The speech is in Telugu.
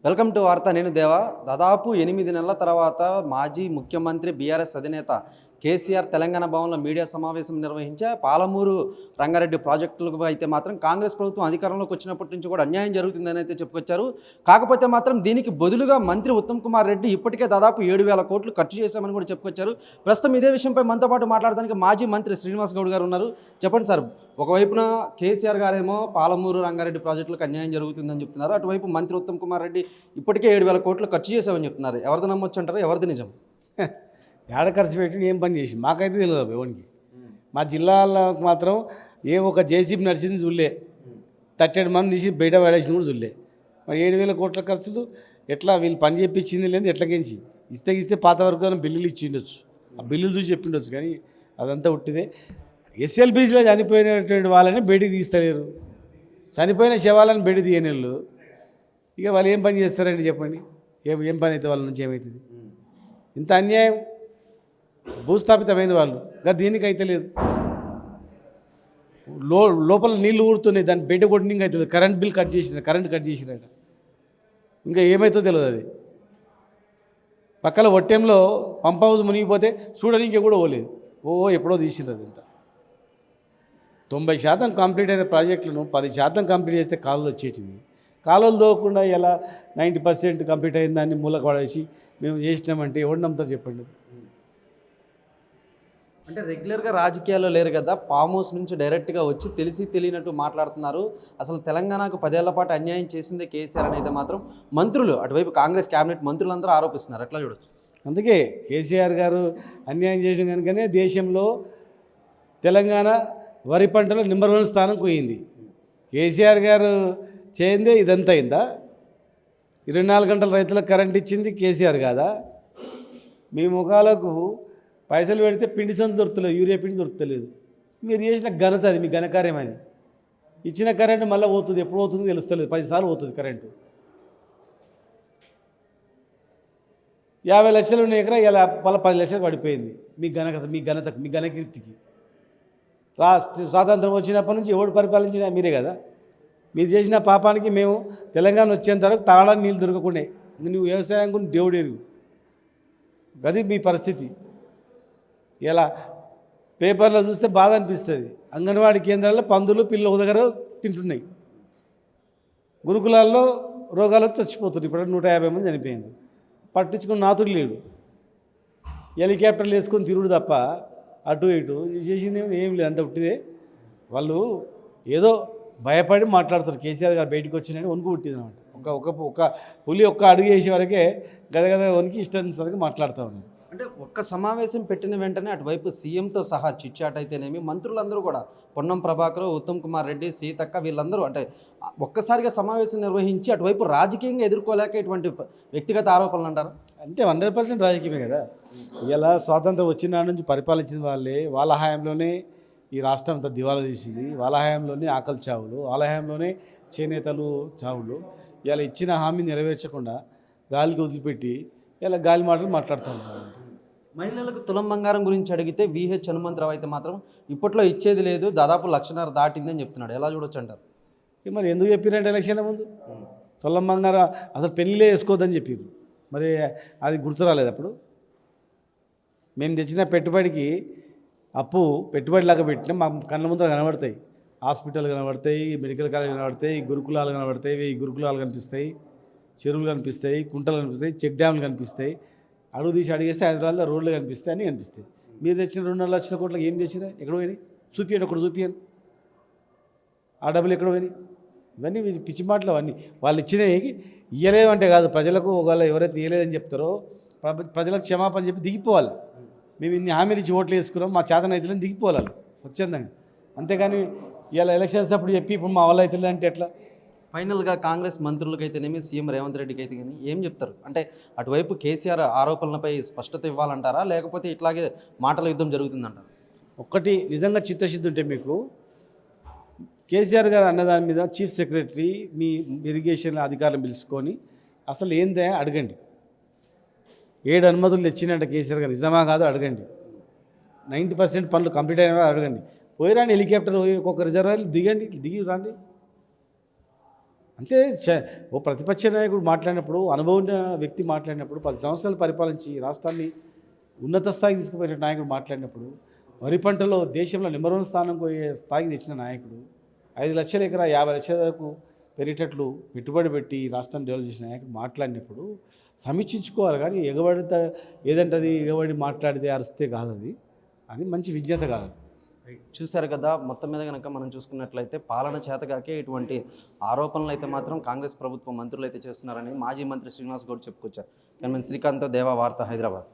వెల్కమ్ టు వార్త. నేను దేవా. దాదాపు 8 నెలల తర్వాత మాజీ ముఖ్యమంత్రి బీఆర్ఎస్ అధినేత కేసీఆర్ తెలంగాణ భవన్లో మీడియా సమావేశం నిర్వహించే పాలమూరు రంగారెడ్డి ప్రాజెక్టులకు అయితే మాత్రం కాంగ్రెస్ ప్రభుత్వం అధికారంలోకి వచ్చినప్పటి నుంచి కూడా అన్యాయం జరుగుతుందని అయితే చెప్పుకొచ్చారు. కాకపోతే మాత్రం దీనికి బదులుగా మంత్రి ఉత్తమ్ కుమార్ రెడ్డి ఇప్పటికే దాదాపు 7,000 కోట్లు ఖర్చు చేశామని కూడా చెప్పుకొచ్చారు. ప్రస్తుతం ఇదే విషయంపై మనతో పాటు మాట్లాడడానికి మాజీ మంత్రి శ్రీనివాస్ గౌడ్ గారు ఉన్నారు. చెప్పండి సార్, ఒకవైపున కేసీఆర్ గారేమో పాలమూరు రంగారెడ్డి ప్రాజెక్టులకు అన్యాయం జరుగుతుందని చెప్తున్నారు. అటువైపు మంత్రి ఉత్తమ్ కుమార్ రెడ్డి ఇప్పటికే 7,000 కోట్లు ఖర్చు చేశామని చెప్తున్నారు. ఎవరిది నమ్మొచ్చు అంటారు, ఎవరిది నిజం? ఏడ ఖర్చు పెట్టి ఏం పని చేసి మాకైతే తెలియదు ఎవరికి. మా జిల్లాలో మాత్రం ఒక జేసీబీ నడిచింది చూడలే, 38 మంది తీసి బయట పడేసింది కూడా చూడలే. మరి 7,000 కోట్ల ఖర్చులు ఎట్లా వీళ్ళు పని చేయించింది లేదు, ఎట్లాగించి ఇస్తే పాత వరకు బిల్లులు ఇచ్చి ఉండొచ్చు, ఆ బిల్లులు చూసి చెప్పిండొచ్చు. కానీ అదంతా ఉట్టిదే. ఎస్ఎల్బీసీలో చనిపోయినటువంటి వాళ్ళని బయటికి తీస్తలేరు, చనిపోయిన శవాలను బయట తీయనేళ్ళు. ఇక వాళ్ళు ఏం పని చేస్తారండి చెప్పండి? ఏం పని అయితే వాళ్ళ నుంచి ఏమవుతుంది? ఇంత అన్యాయం. భూస్థాపితమైన వాళ్ళు ఇంకా దీనికి అయితే లేదు. లోపల నీళ్లు ఊరుతున్నాయి, దాన్ని బయట కొట్టిన అవుతుంది. కరెంట్ బిల్ కట్ చేసిన, కరెంట్ కట్ చేసినట, ఇంకా ఏమవుతుందో తెలియదు. అది పక్కన ఒట్టెంలో పంప్ హౌస్ మునిగిపోతే చూడడానికి కూడా పోలేదు. ఎప్పుడో తీసినది. ఇంత 90% కంప్లీట్ అయిన ప్రాజెక్టులను 10% కంప్లీట్ చేస్తే కాలువలు వచ్చేటివి. కాలువలు దోకుండా ఇలా 90% కంప్లీట్ అయిన దాన్ని మూలకు పడేసి మేము చేసినామంటే ఎవరు నమ్ముతారు చెప్పండి? అంటే రెగ్యులర్గా రాజకీయాల్లో లేరు కదా, ఫామ్ హౌస్ నుంచి డైరెక్ట్గా వచ్చి తెలిసి తెలియనట్టు మాట్లాడుతున్నారు. అసలు తెలంగాణకు 10 ఏళ్ల పాటు అన్యాయం చేసిందే కేసీఆర్ అనేది మాత్రం మంత్రులు, అటువైపు కాంగ్రెస్ క్యాబినెట్ మంత్రులందరూ ఆరోపిస్తున్నారు. ఎట్లా చూడొచ్చు? అందుకే కేసీఆర్ గారు అన్యాయం చేయడం కనుకనే దేశంలో తెలంగాణ వరి పంటలో నెంబర్ 1 స్థానం పోయింది. కేసీఆర్ గారు చేయిందే ఇదంతా అయిందా? 24 గంటల రైతులకు కరెంట్ ఇచ్చింది కేసీఆర్ కాదా? మీ ముఖాలకు పైసలు పెడితే పిండి సంచులు దొరుకుతలేదు, యూరియా పిండి దొరుకుతలేదు. మీరు చేసిన ఘనత అది, మీ ఘనకార్యం అది. ఇచ్చిన కరెంటు మళ్ళీ పోతుంది, ఎప్పుడు పోతుందో తెలుస్తలేదు. 10 సార్లు పోతుంది కరెంటు. 50 లక్షలు ఉన్న ఎకరా ఇలా మళ్ళీ 10 లక్షలు పడిపోయింది. మీ ఘనతకు, మీ ఘనకీర్తికి. స్వాతంత్రం వచ్చినప్పటి నుంచి ఎవడు పరిపాలించినా మీరే కదా. మీరు చేసిన పాపానికి మేము తెలంగాణ వచ్చేంత వరకు తాగడానికి నీళ్ళు దొరకకుండా నువ్వు వ్యవసాయం గురించి దేవుడు ఎరుగు. అది మీ పరిస్థితి. ఇలా పేపర్లో చూస్తే బాధ అనిపిస్తుంది. అంగన్వాడీ కేంద్రాల్లో పందులు పిల్లలు ఉదగర తింటున్నాయి. గురుకులాల్లో రోగాలు చచ్చిపోతున్నారు. ఇప్పుడు 150 మంది చనిపోయింది. పట్టించుకుని నాతుడు లేడు. హెలికాప్టర్లు వేసుకొని తిరుగుడు తప్ప అటు ఇటు చేసింది ఏం లేదు. అంత ఉట్టిదే. వాళ్ళు ఏదో భయపడి మాట్లాడతారు. కేసీఆర్ గారు బయటకు వచ్చినట్టు వణుకు పుట్టింది అనమాట. ఒక పులి ఒక్క అడుగు వేసే వరకే గదగద వణికి ఇష్టానుసారంగా మాట్లాడుతూ ఉన్నారు. అంటే ఒక్క సమావేశం పెట్టిన వెంటనే అటువైపు సీఎంతో సహా చిట్చాట్ అయితేనేమి, మంత్రులందరూ కూడా పొన్నం ప్రభాకర్, ఉత్తమ్ కుమార్ రెడ్డి, సీతక్క వీళ్ళందరూ అంటే ఒక్కసారిగా సమావేశం నిర్వహించి అటువైపు రాజకీయంగా ఎదుర్కోలేక ఇటువంటి వ్యక్తిగత ఆరోపణలు అంటారు. అంతే, 100% రాజకీయమే కదా. ఇలా స్వాతంత్రం వచ్చిన నుంచి పరిపాలించిన వాళ్ళే, వాళ్ళ హయాంలోనే ఈ రాష్ట్రం అంతా దివాలా తీసింది. వాళ్ళ హయాంలోనే ఆకలి చావులు, వాళ్ళ హయాంలోనే చేనేతలు చావులు. ఇలా ఇచ్చిన హామీ నెరవేర్చకుండా గాలికి వదిలిపెట్టి ఇలా గాలి మాటలు మాట్లాడుతూ ఉంటారు. మహిళలకు తులం బంగారం గురించి అడిగితే విహెచ్ హనుమంతరావు అయితే మాత్రం ఇప్పట్లో ఇచ్చేది లేదు, దాదాపు 1,50,000 దాటిందని చెప్తున్నాడు. ఎలా చూడొచ్చు అంటారు? మరి ఎందుకు చెప్పారంటే ఎలక్షన్ల ముందు తులం బంగారం అసలు పెళ్ళిలే వేసుకోవద్దని చెప్పారు. మరి అది గుర్తు రాలేదు అప్పుడు? మేము తెచ్చిన పెట్టుబడికి అప్పు పెట్టుబడిలాగా పెట్టినా మా కళ్ళ ముందర కనబడతాయి. హాస్పిటల్ కనబడతాయి, మెడికల్ కాలేజ్ కనబడతాయి, గురుకులాలు కనబడతాయి, 1000 గురుకులాలు కనిపిస్తాయి, చెరువులు కనిపిస్తాయి, కుంటలు కనిపిస్తాయి, చెక్ డ్యాములు కనిపిస్తాయి. అడుగు తీసి అడిగేస్తే హైదరాబాద్లో రోడ్లు కనిపిస్తాయి, అన్నీ కనిపిస్తాయి. మీరు తెచ్చిన 2.5 లక్షల కోట్లకు ఏం చేసినా? ఎక్కడ పోయినాయి? చూపియండి, ఒకటి చూపియండి. ఆ డబ్బులు ఎక్కడ పోయినాయి? ఇవన్నీ పిచ్చి మాటలు. అవన్నీ వాళ్ళు ఇచ్చినవి ఇయ్యలేదంటే కాదు, ప్రజలకు ఒకవేళ ఎవరైతే ఇయ్యలేదని చెప్తారో ప్రజలకు క్షమాపణ చెప్పి దిగిపోవాలి. మేము ఇన్ని హామీలు ఇచ్చి ఓట్లు వేసుకున్నాం, మా చేతన అవుతుందని దిగిపోవాలి స్వచ్ఛందంగా. అంతేగాని ఇలా ఎలక్షన్స్ అప్పుడు చెప్పి ఇప్పుడు మా వాళ్ళు అవుతుంది అంటే ఎట్లా? ఫైనల్గా కాంగ్రెస్ మంత్రులకైతేనేమి, సీఎం రేవంత్ రెడ్డికి అయితే కానీ ఏం చెప్తారు? అంటే అటువైపు కేసీఆర్ ఆరోపణలపై స్పష్టత ఇవ్వాలంటారా, లేకపోతే ఇట్లాగే మాటల యుద్ధం జరుగుతుందంటారా? ఒక్కటి నిజంగా చిత్తశుద్ధి ఉంటే మీకు కేసీఆర్ గారు అన్నదాని మీద చీఫ్ సెక్రటరీ మీ ఇరిగేషన్ అధికారులను పిలుచుకొని అసలు ఏందే అడగండి. 7 అనుమతులు తెచ్చినట్ట కేసీఆర్ గారు, నిజమా కాదో అడగండి. 90% పనులు కంప్లీట్ అయినవా అడగండి. పోయిరాండి, హెలికాప్టర్ ఒక్కొక్క రిజర్వాయర్ దిగండి, దిగి రండి. అంతే ఓ ప్రతిపక్ష నాయకుడు మాట్లాడినప్పుడు, అనుభవం ఉన్న వ్యక్తి మాట్లాడినప్పుడు, 10 సంవత్సరాలు పరిపాలించి రాష్ట్రాన్ని ఉన్నత స్థాయికి తీసుకుపోయిన నాయకుడు మాట్లాడినప్పుడు, వరి పంటలో దేశంలో నెంబర్ 1 స్థానం పోయే స్థాయికి తెచ్చిన నాయకుడు, 5 లక్షల ఎకరా 50 లక్షల వరకు పెరిగేటట్లు పెట్టుబడి పెట్టి రాష్ట్రాన్ని డెవలప్ చేసిన నాయకుడు మాట్లాడినప్పుడు సమీక్షించుకోవాలి. కానీ ఏదంటే అది ఎగబడి మాట్లాడితే అరిస్తే కాదు, అది మంచి విజ్ఞత కాదు. చూశారు కదా, మొత్తం మీద కనుక మనం చూసుకున్నట్లయితే పాలన చేతగాకే ఇటువంటి ఆరోపణలు అయితే మాత్రం కాంగ్రెస్ ప్రభుత్వ మంత్రులు అయితే చేస్తున్నారని మాజీ మంత్రి శ్రీనివాస్ గౌడ్ చెప్పుకొచ్చారు. కానీ శ్రీకాంత్ దేవా, వార్త, హైదరాబాద్.